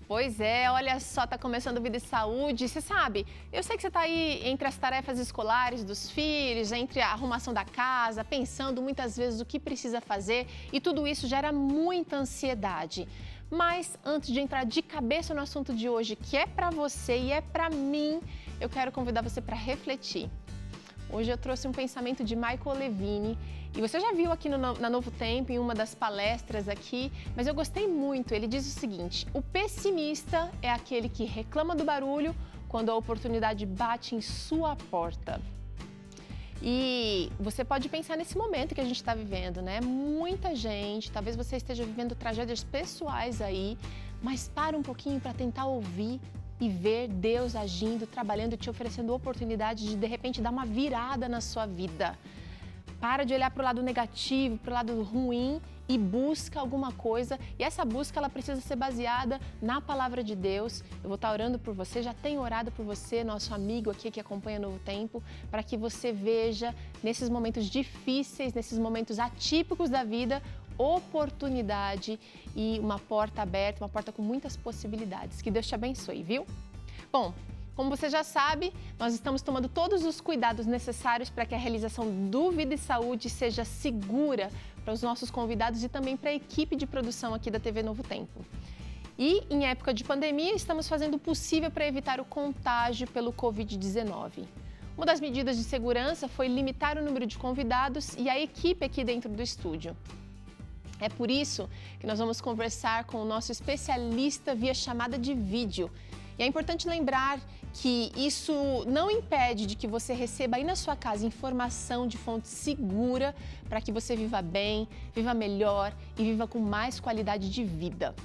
Pois é, olha só, tá começando Vida e Saúde. Você sabe, eu sei que você tá aí entre as tarefas escolares dos filhos, entre a arrumação da casa, pensando muitas vezes o que precisa fazer e tudo isso gera muita ansiedade. Mas antes de entrar de cabeça no assunto de hoje, que é pra você e é pra mim, eu quero convidar você para refletir. Hoje eu trouxe um pensamento de Michael Levine e você já viu aqui na Novo Tempo, em uma das palestras aqui, mas eu gostei muito. Ele diz o seguinte: o pessimista é aquele que reclama do barulho quando a oportunidade bate em sua porta. E você pode pensar nesse momento que a gente está vivendo, né? Muita gente, talvez você esteja vivendo tragédias pessoais aí, mas para um pouquinho para tentar ouvir e ver Deus agindo, trabalhando, te oferecendo oportunidade de repente dar uma virada na sua vida. Para de olhar para o lado negativo, para o lado ruim e busca alguma coisa. E essa busca ela precisa ser baseada na palavra de Deus. Eu vou estar orando por você, já tenho orado por você, nosso amigo aqui que acompanha Novo Tempo, para que você veja nesses momentos difíceis, nesses momentos atípicos da vida, oportunidade e uma porta aberta, uma porta com muitas possibilidades. Que Deus te abençoe, viu? Bom, como você já sabe, nós estamos tomando todos os cuidados necessários para que a realização do Vida e Saúde seja segura para os nossos convidados e também para a equipe de produção aqui da TV Novo Tempo. E em época de pandemia, estamos fazendo o possível para evitar o contágio pelo Covid-19. Uma das medidas de segurança foi limitar o número de convidados e a equipe aqui dentro do estúdio. É por isso que nós vamos conversar com o nosso especialista via chamada de vídeo. E é importante lembrar que isso não impede de que você receba aí na sua casa informação de fonte segura para que você viva bem, viva melhor e viva com mais qualidade de vida.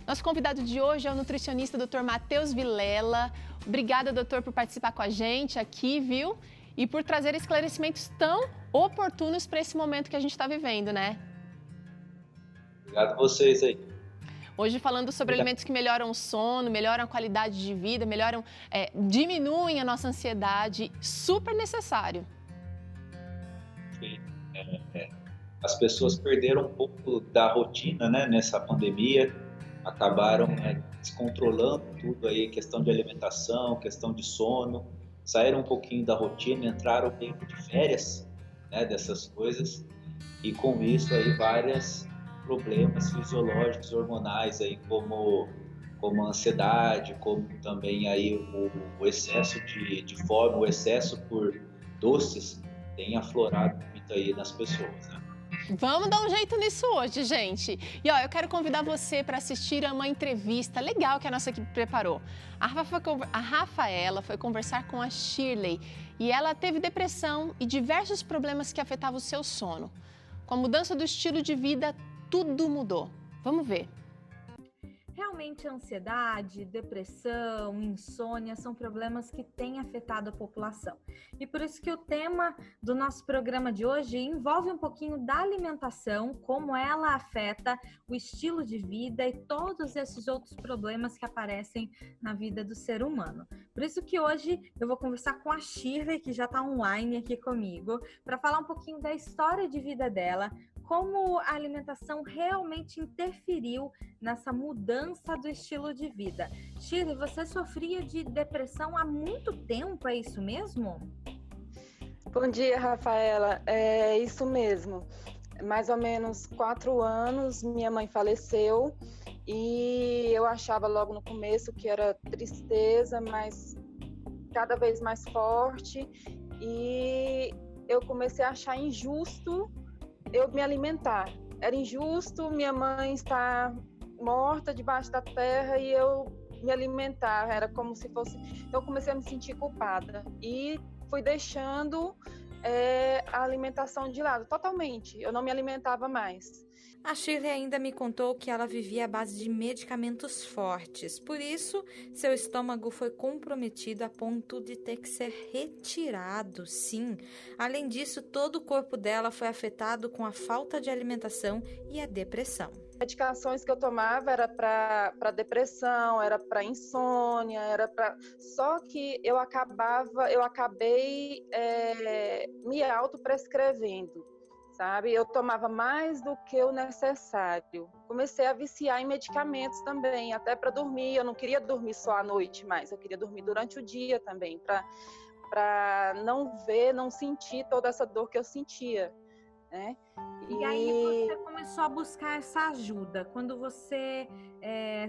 Nosso convidado de hoje é o nutricionista Dr. Matheus Vilela. Obrigada, doutor, por participar com a gente aqui, viu? E por trazer esclarecimentos tão oportunos para esse momento que a gente está vivendo, né? Obrigado a vocês aí. Hoje falando sobre alimentos que melhoram o sono, melhoram a qualidade de vida, diminuem a nossa ansiedade, super necessário. Sim. As pessoas perderam um pouco da rotina, né, nessa pandemia, acabaram descontrolando tudo aí, questão de alimentação, questão de sono, saíram um pouquinho da rotina, entraram tempo de férias, né, dessas coisas, e com isso aí vários problemas fisiológicos, hormonais aí como a ansiedade, como também aí o excesso de fome, o excesso por doces tem aflorado muito aí nas pessoas, né? Vamos dar um jeito nisso hoje, gente. E ó, eu quero convidar você para assistir a uma entrevista legal que a nossa equipe preparou. A Rafaela foi conversar com a Shirley e ela teve depressão e diversos problemas que afetavam o seu sono. Com a mudança do estilo de vida, tudo mudou. Vamos ver. Realmente, a ansiedade, depressão, insônia são problemas que têm afetado a população. E por isso que o tema do nosso programa de hoje envolve um pouquinho da alimentação, como ela afeta o estilo de vida e todos esses outros problemas que aparecem na vida do ser humano. Por isso que hoje eu vou conversar com a Shirley, que já está online aqui comigo, para falar um pouquinho da história de vida dela, como a alimentação realmente interferiu nessa mudança do estilo de vida. Shirley, você sofria de depressão há muito tempo, é isso mesmo? Bom dia, Rafaela. É isso mesmo. Mais ou menos 4 anos, minha mãe faleceu e eu achava logo no começo que era tristeza, mas cada vez mais forte, e eu comecei a achar injusto eu me alimentar. Era injusto minha mãe estar morta debaixo da terra e eu me alimentar. Era como se fosse... Eu comecei a me sentir culpada e fui deixando a alimentação de lado totalmente. Eu não me alimentava mais. A Shirley ainda me contou que ela vivia à base de medicamentos fortes. Por isso, seu estômago foi comprometido a ponto de ter que ser retirado, sim. Além disso, todo o corpo dela foi afetado com a falta de alimentação e a depressão. Medicações que eu tomava era para depressão, era para insônia, era para... Só que eu acabei me autoprescrevendo. sabe? Eu tomava mais do que o necessário. Comecei a viciar em medicamentos também, até para dormir. Eu não queria dormir só à noite mais, eu queria dormir durante o dia também, para não ver, não sentir toda essa dor que eu sentia, né? E aí você começou a buscar essa ajuda. Quando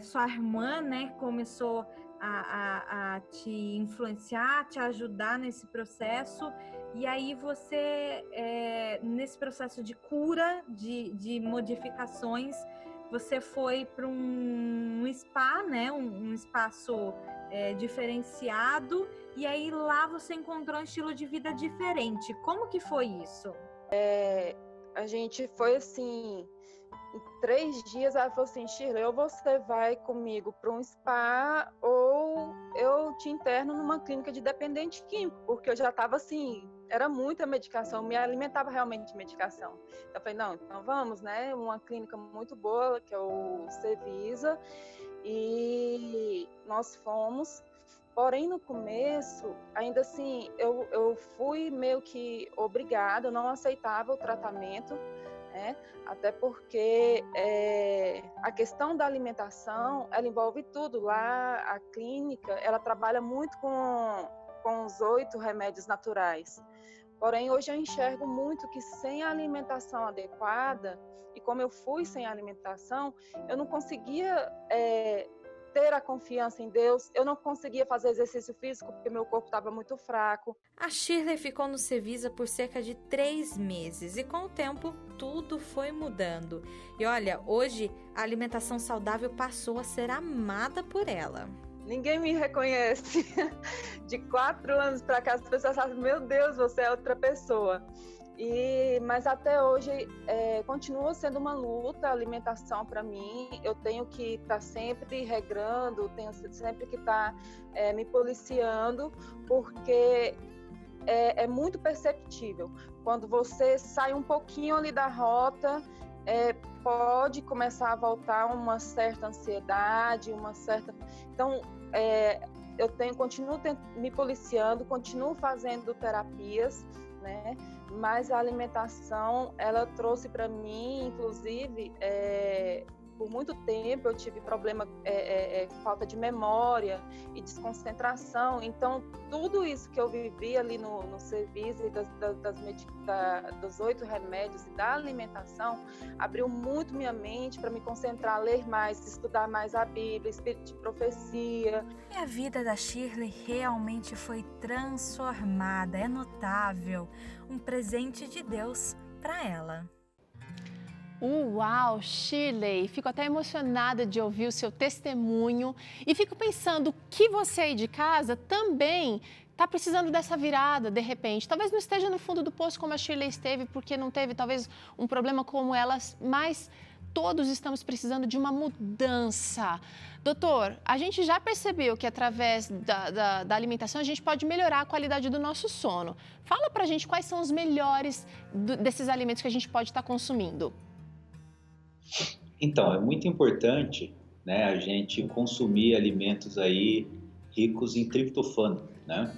sua irmã, né, começou a te influenciar, te ajudar nesse processo, e aí você, nesse processo de cura, de modificações, você foi para um spa, né, um espaço diferenciado, e aí lá você encontrou um estilo de vida diferente. Como que foi isso? A gente foi assim, em 3 dias, ela falou assim, Shirley, ou você vai comigo para um spa, ou eu te interno numa clínica de dependente químico, porque eu já estava assim, era muita medicação, me alimentava realmente de medicação. Então, eu falei, não, então vamos, né, uma clínica muito boa, que é o Cevisa, e nós fomos. Porém, no começo, ainda assim, eu fui meio que obrigada, eu não aceitava o tratamento, né? Até porque a questão da alimentação, ela envolve tudo. Lá, a clínica, ela trabalha muito com os 8 remédios naturais. Porém, hoje eu enxergo muito que sem a alimentação adequada, e como eu fui sem alimentação, eu não conseguia ter a confiança em Deus, eu não conseguia fazer exercício físico porque meu corpo estava muito fraco. A Shirley ficou no Cevisa por cerca de 3 meses e com o tempo tudo foi mudando. E olha, hoje a alimentação saudável passou a ser amada por ela. Ninguém me reconhece. De 4 anos para cá as pessoas falam, meu Deus, você é outra pessoa. Mas até hoje continua sendo uma luta a alimentação para mim. Eu tenho que estar sempre regrando, tenho sempre que estar me policiando, porque é muito perceptível. Quando você sai um pouquinho ali da rota, pode começar a voltar uma certa ansiedade, Então, continuo me policiando, continuo fazendo terapias, né? Mas a alimentação, ela trouxe para mim, inclusive, por muito tempo eu tive problema, falta de memória e desconcentração. Então, tudo isso que eu vivi ali no serviço e dos 8 remédios e da alimentação, abriu muito minha mente para me concentrar, ler mais, estudar mais a Bíblia, espírito de profecia. E a vida da Shirley realmente foi transformada, é notável, um presente de Deus para ela. Uau, Shirley, fico até emocionada de ouvir o seu testemunho e fico pensando que você aí de casa também está precisando dessa virada, de repente. Talvez não esteja no fundo do poço como a Shirley esteve, porque não teve talvez um problema como elas, mas todos estamos precisando de uma mudança. Doutor, a gente já percebeu que através da alimentação a gente pode melhorar a qualidade do nosso sono. Fala pra gente quais são os melhores desses alimentos que a gente pode estar consumindo. Então, é muito importante, né, a gente consumir alimentos aí ricos em triptofano, né?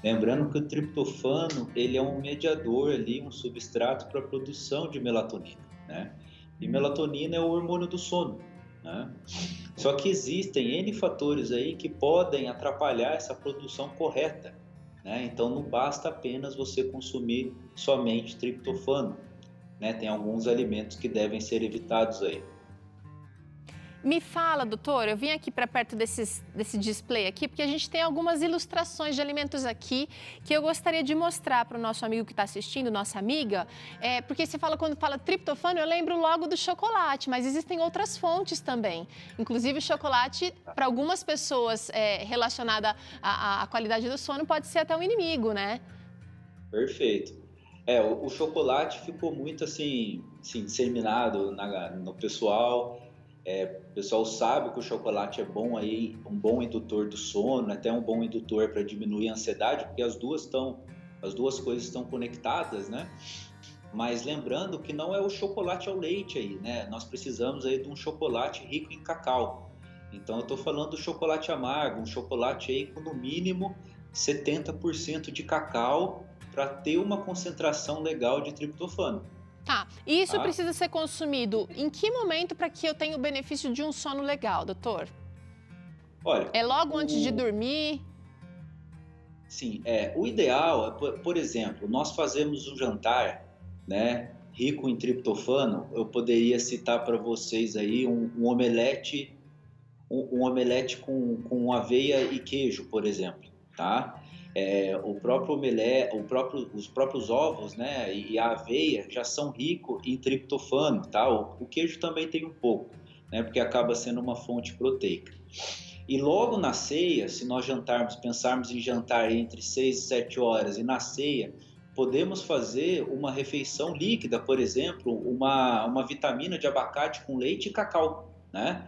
Lembrando que o triptofano, ele é um mediador ali, um substrato para a produção de melatonina, né? E melatonina é o hormônio do sono, né? Só que existem N fatores aí que podem atrapalhar essa produção correta, né? Então não basta apenas você consumir somente triptofano, né? Tem alguns alimentos que devem ser evitados aí. Me fala, doutor, eu vim aqui para perto desse display aqui, porque a gente tem algumas ilustrações de alimentos aqui que eu gostaria de mostrar para o nosso amigo que está assistindo, nossa amiga, porque você fala, quando fala triptofano, eu lembro logo do chocolate, mas existem outras fontes também. Inclusive o chocolate, para algumas pessoas relacionada à qualidade do sono, pode ser até um inimigo, né? Perfeito. O chocolate ficou muito assim disseminado no pessoal. O pessoal sabe que o chocolate é bom aí, um bom indutor do sono, até um bom indutor para diminuir a ansiedade, porque as duas coisas estão conectadas, né? Mas lembrando que não é o chocolate ao leite aí, né? Nós precisamos aí de um chocolate rico em cacau. Então eu estou falando do chocolate amargo, um chocolate aí com no mínimo 70% de cacau para ter uma concentração legal de triptofano. Tá, e isso Tá? precisa ser consumido em que momento para que eu tenha o benefício de um sono legal, doutor? Olha, É logo antes de dormir? sim, o ideal, por exemplo, nós fazemos um jantar, né, rico em triptofano. Eu poderia citar para vocês aí um omelete, um omelete com aveia e queijo, por exemplo, tá? O próprio omelete, os próprios ovos, né, e a aveia já são ricos em triptofano, tá? O queijo também tem um pouco, né, porque acaba sendo uma fonte proteica. E logo na ceia, se nós pensarmos em jantar entre 6 e 7 horas, e na ceia podemos fazer uma refeição líquida, por exemplo, uma vitamina de abacate com leite e cacau, né?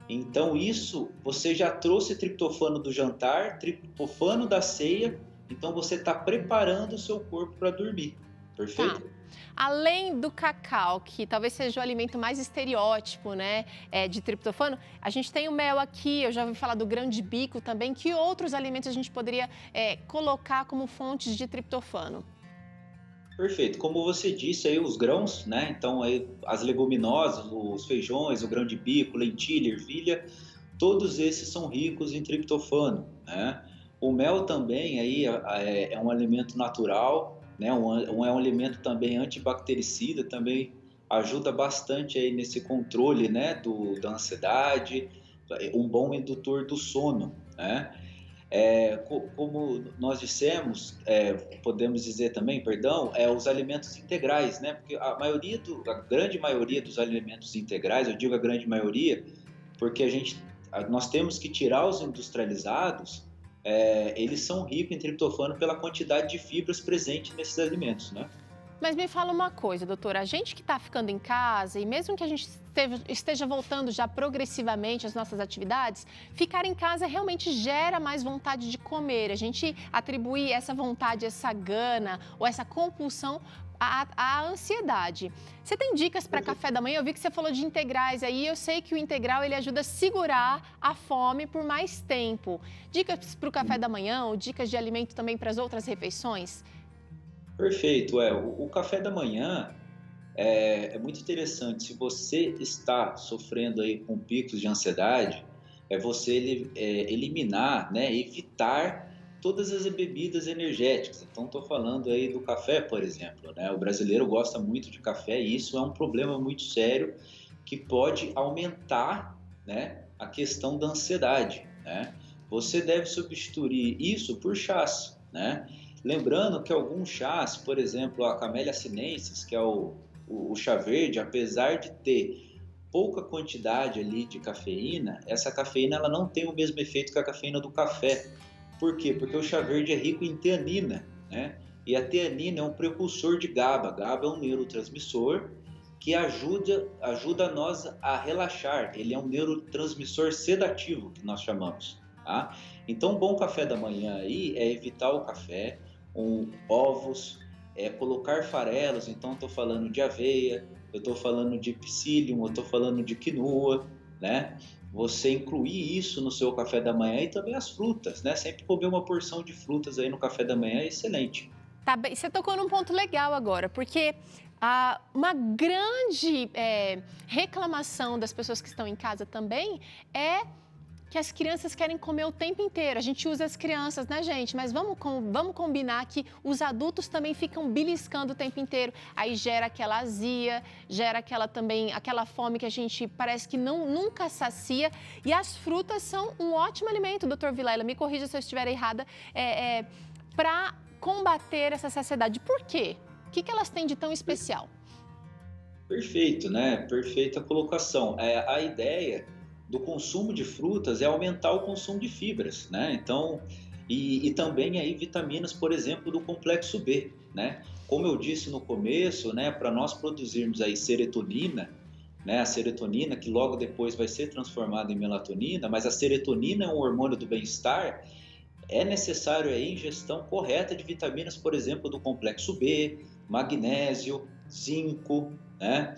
Então isso, você já trouxe triptofano do jantar, triptofano da ceia, então você está preparando o seu corpo para dormir, perfeito? Tá. Além do cacau, que talvez seja o alimento mais estereótipo, né, de triptofano, a gente tem o mel aqui, eu já ouvi falar do grão de bico também. Que outros alimentos a gente poderia colocar como fontes de triptofano? Perfeito. Como você disse aí, os grãos, né? Então aí as leguminosas, os feijões, o grão de bico, lentilha, ervilha, todos esses são ricos em triptofano, né? O mel também aí é um alimento natural, né? É um alimento também antibactericida, também ajuda bastante aí nesse controle, né? Da ansiedade, um bom indutor do sono, né? Como nós dissemos, podemos dizer também, perdão, os alimentos integrais, né? Porque a grande maioria dos alimentos integrais, eu digo a grande maioria, porque nós temos que tirar os industrializados, eles são ricos em triptofano pela quantidade de fibras presentes nesses alimentos, né? Mas me fala uma coisa, doutora, a gente que está ficando em casa e mesmo que a gente esteja voltando já progressivamente às nossas atividades, ficar em casa realmente gera mais vontade de comer. A gente atribui essa vontade, essa gana ou essa compulsão à ansiedade. Você tem dicas para café da manhã? Eu vi que você falou de integrais aí, eu sei que o integral ele ajuda a segurar a fome por mais tempo. Dicas para o café da manhã ou dicas de alimento também para as outras refeições? Perfeito, o café da manhã é muito interessante. Se você está sofrendo aí com picos de ansiedade, você eliminar, né, evitar todas as bebidas energéticas. Então, estou falando aí do café, por exemplo, né? O brasileiro gosta muito de café e isso é um problema muito sério que pode aumentar, né, a questão da ansiedade, né? Você deve substituir isso por chás, né? Lembrando que alguns chás, por exemplo, a Camellia sinensis, que é o chá verde, apesar de ter pouca quantidade ali de cafeína, essa cafeína ela não tem o mesmo efeito que a cafeína do café. Por quê? Porque o chá verde é rico em teanina, né? E a teanina é um precursor de GABA. GABA é um neurotransmissor que ajuda nós a relaxar. Ele é um neurotransmissor sedativo, que nós chamamos, tá? Então, um bom café da manhã aí é evitar o café, ovos, colocar farelos. Então estou falando de aveia, eu estou falando de psyllium, eu estou falando de quinoa, né? Você incluir isso no seu café da manhã e também as frutas, né? Sempre comer uma porção de frutas aí no café da manhã é excelente. Tá bem, você tocou num ponto legal agora, porque uma grande reclamação das pessoas que estão em casa também é que as crianças querem comer o tempo inteiro. A gente usa as crianças, né, gente? Mas vamos combinar que os adultos também ficam beliscando o tempo inteiro. Aí gera aquela azia, gera aquela fome que a gente parece que nunca sacia. E as frutas são um ótimo alimento, doutor Vilela, me corrija se eu estiver errada, para combater essa saciedade. Por quê? O que elas têm de tão especial? Perfeito, né? Perfeita colocação. A ideia do consumo de frutas é aumentar o consumo de fibras, né? Então, e também aí vitaminas, por exemplo, do complexo B, né? Como eu disse no começo, né, para nós produzirmos aí serotonina, né, a serotonina que logo depois vai ser transformada em melatonina, mas a serotonina é um hormônio do bem-estar, é necessário a ingestão correta de vitaminas, por exemplo, do complexo B, magnésio, zinco, né?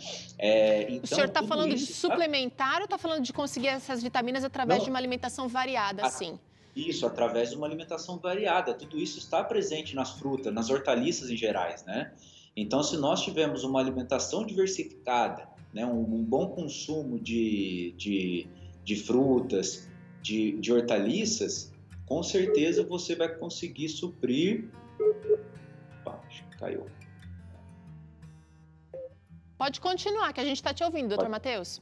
Então, o senhor está falando de suplementar ou está falando de conseguir essas vitaminas através de uma alimentação variada, assim? Isso, através de uma alimentação variada. Tudo isso está presente nas frutas, nas hortaliças em gerais, né? Então, se nós tivermos uma alimentação diversificada, né, um bom consumo de frutas, de hortaliças, com certeza você vai conseguir suprir... Opa, acho que caiu. Pode continuar, que a gente está te ouvindo, doutor Matheus.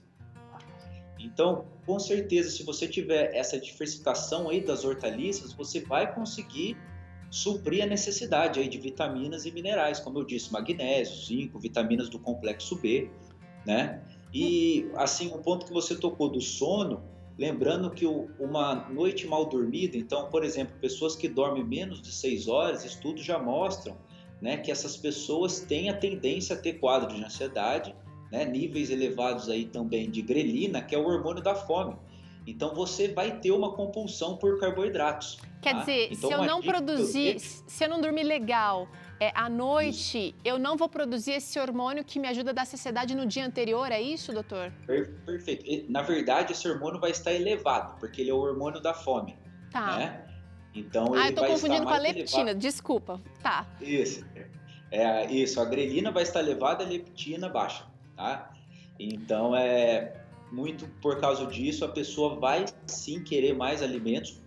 Então, com certeza, se você tiver essa diversificação aí das hortaliças, você vai conseguir suprir a necessidade aí de vitaminas e minerais, como eu disse, magnésio, zinco, vitaminas do complexo B, né? E, assim, um ponto que você tocou do sono, lembrando que uma noite mal dormida, então, por exemplo, pessoas que dormem menos de 6 horas, estudos já mostram, né, que essas pessoas têm a tendência a ter quadro de ansiedade, né, níveis elevados aí também de grelina, que é o hormônio da fome. Então, você vai ter uma compulsão por carboidratos. Quer dizer, então, se eu não produzir, se eu não dormir legal à noite, isso, eu não vou produzir esse hormônio que me ajuda a dar saciedade no dia anterior, é isso, doutor? Perfeito. Na verdade, esse hormônio vai estar elevado, porque ele é o hormônio da fome. Tá. Né? Então, eu tô confundindo com a leptina, elevado. Desculpa. Tá. Isso. Isso, a grelina vai estar elevada, a leptina baixa, tá? Então, muito por causa disso, a pessoa vai sim querer mais alimentos,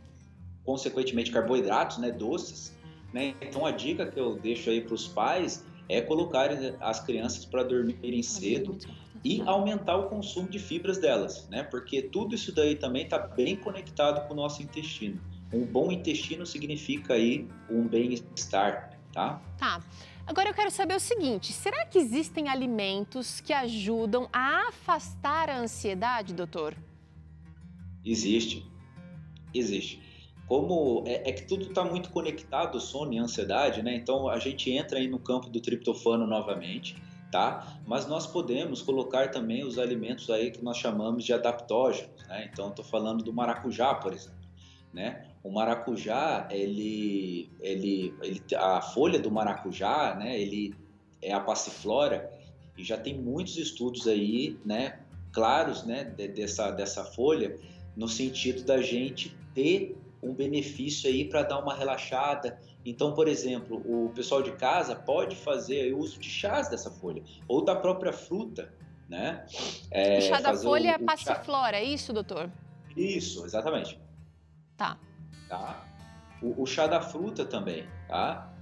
consequentemente carboidratos, né, doces, né? Então, a dica que eu deixo aí para os pais é colocarem as crianças para dormirem cedo e aumentar o consumo de fibras delas, né? Porque tudo isso daí também está bem conectado com o nosso intestino. Um bom intestino significa aí um bem-estar, tá? Tá. Agora eu quero saber o seguinte, será que existem alimentos que ajudam a afastar a ansiedade, doutor? Existe. Como que tudo está muito conectado, o sono e a ansiedade, né? Então a gente entra aí no campo do triptofano novamente, tá? Mas nós podemos colocar também os alimentos aí que nós chamamos de adaptógenos, né? Então estou falando do maracujá, por exemplo, né? O maracujá, a folha do maracujá, né? Ele é a passiflora e já tem muitos estudos aí, né? Claros, né? Dessa folha, no sentido da gente ter um benefício aí para dar uma relaxada. Então, por exemplo, o pessoal de casa pode fazer uso de chás dessa folha ou da própria fruta, né? O chá da folha é passiflora, é isso, doutor? Isso, exatamente. Tá. O chá da fruta também, tá?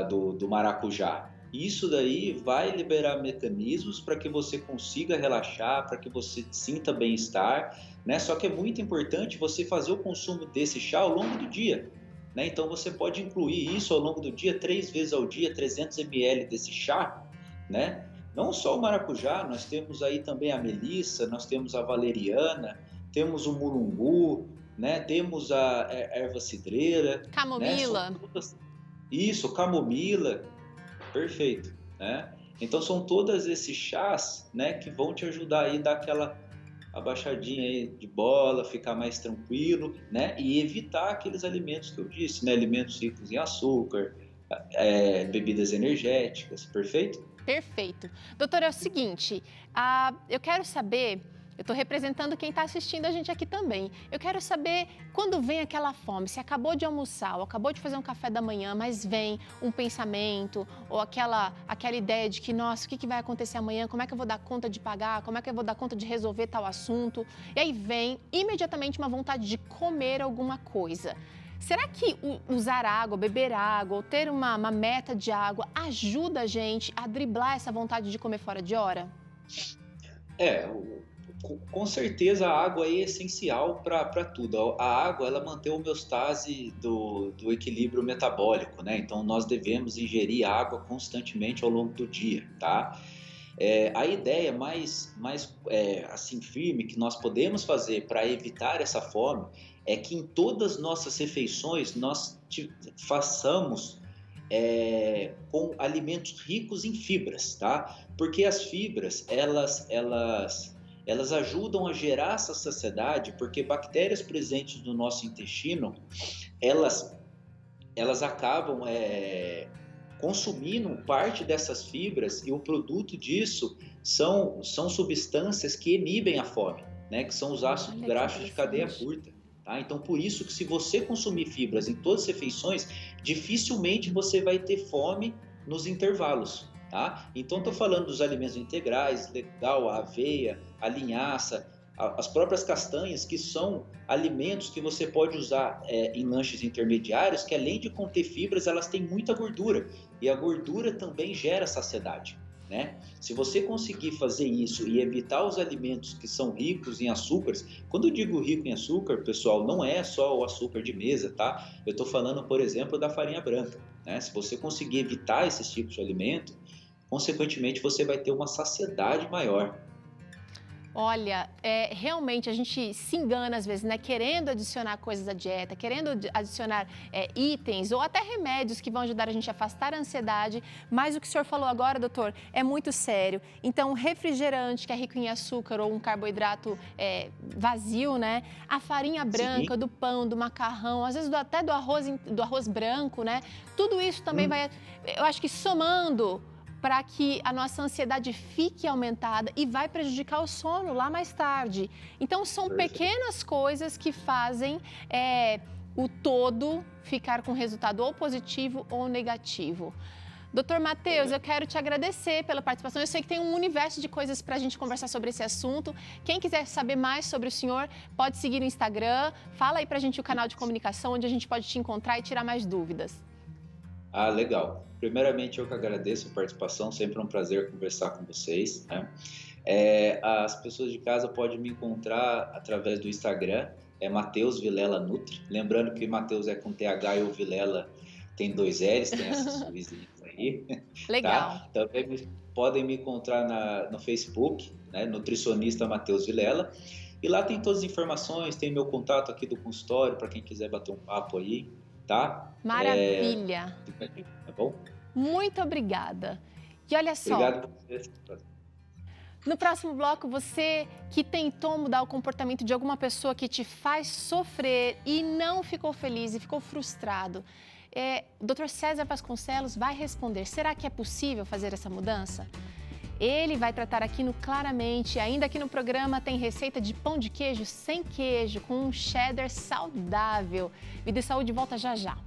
Do maracujá. Isso daí vai liberar mecanismos para que você consiga relaxar, para que você sinta bem-estar, né? Só que é muito importante você fazer o consumo desse chá ao longo do dia, né? Então você pode incluir isso ao longo do dia, 3 vezes ao dia, 300 ml desse chá, né? Não só o maracujá, nós temos aí também a melissa, nós temos a valeriana, temos o mulungu, né? Temos a erva cidreira, camomila, né? Isso, camomila, perfeito, né? Então são todos esses chás, né, que vão te ajudar aí a dar aquela abaixadinha aí de bola, ficar mais tranquilo, né? E evitar aqueles alimentos que eu disse, né? Alimentos ricos em açúcar, bebidas energéticas, perfeito? Perfeito. Doutor, é o seguinte, eu quero saber, eu estou representando quem está assistindo a gente aqui também. Eu quero saber quando vem aquela fome, se acabou de almoçar ou acabou de fazer um café da manhã, mas vem um pensamento ou aquela ideia de que, nossa, o que vai acontecer amanhã? Como é que eu vou dar conta de pagar? Como é que eu vou dar conta de resolver tal assunto? E aí vem imediatamente uma vontade de comer alguma coisa. Será que usar água, beber água ou ter uma meta de água ajuda a gente a driblar essa vontade de comer fora de hora? Com certeza a água é essencial para tudo. A água, ela mantém a homeostase do equilíbrio metabólico, né? Então nós devemos ingerir água constantemente ao longo do dia, tá? A ideia mais assim firme que nós podemos fazer para evitar essa fome é que em todas as nossas refeições nós façamos com alimentos ricos em fibras, tá? Porque as fibras, elas ajudam a gerar essa saciedade, porque bactérias presentes no nosso intestino, elas acabam consumindo parte dessas fibras e o produto disso são substâncias que inibem a fome, né? Que são os ácidos graxos de cadeia curta. Tá? Então, por isso que se você consumir fibras em todas as refeições, dificilmente você vai ter fome nos intervalos. tá? Então, estou falando dos alimentos integrais, legal, a aveia, a linhaça, as próprias castanhas, que são alimentos que você pode usar em lanches intermediários, que além de conter fibras, elas têm muita gordura. E a gordura também gera saciedade, né? Se você conseguir fazer isso e evitar os alimentos que são ricos em açúcares, quando eu digo rico em açúcar, pessoal, não é só o açúcar de mesa, tá? Eu estou falando, por exemplo, da farinha branca, né? Se você conseguir evitar esses tipos de alimento, consequentemente você vai ter uma saciedade maior. Olha, realmente a gente se engana às vezes, né? Querendo adicionar coisas à dieta, querendo adicionar itens ou até remédios que vão ajudar a gente a afastar a ansiedade. Mas o que o senhor falou agora, doutor, é muito sério. Então, refrigerante, que é rico em açúcar ou um carboidrato vazio, né? A farinha branca, do pão, do macarrão, às vezes até do arroz branco, né? Tudo isso também vai, eu acho que somando para que a nossa ansiedade fique aumentada e vai prejudicar o sono lá mais tarde. Então, são pequenas coisas que fazem o todo ficar com resultado ou positivo ou negativo. Doutor Matheus, eu quero te agradecer pela participação. Eu sei que tem um universo de coisas para a gente conversar sobre esse assunto. Quem quiser saber mais sobre o senhor, pode seguir no Instagram. Fala aí para a gente o canal de comunicação, onde a gente pode te encontrar e tirar mais dúvidas. Ah, legal. Primeiramente, eu que agradeço a participação, sempre é um prazer conversar com vocês, né? As pessoas de casa podem me encontrar através do Instagram, Matheus Vilela Nutri. Lembrando que Matheus é com TH e o Vilela tem 2 L's, tem essas coisinhas aí. Legal. Tá? Também podem me encontrar no Facebook, né? Nutricionista Matheus Vilela. E lá tem todas as informações, tem meu contato aqui do consultório, para quem quiser bater um papo aí. Tá? Maravilha. Tá bom? Muito obrigada. E olha só. Obrigado por você. No próximo bloco, você que tentou mudar o comportamento de alguma pessoa que te faz sofrer e não ficou feliz e ficou frustrado. O Dr. César Vasconcelos vai responder. Será que é possível fazer essa mudança? Ele vai tratar aqui no Claramente. Ainda aqui no programa tem receita de pão de queijo sem queijo, com um cheddar saudável. Vida e Saúde volta já já.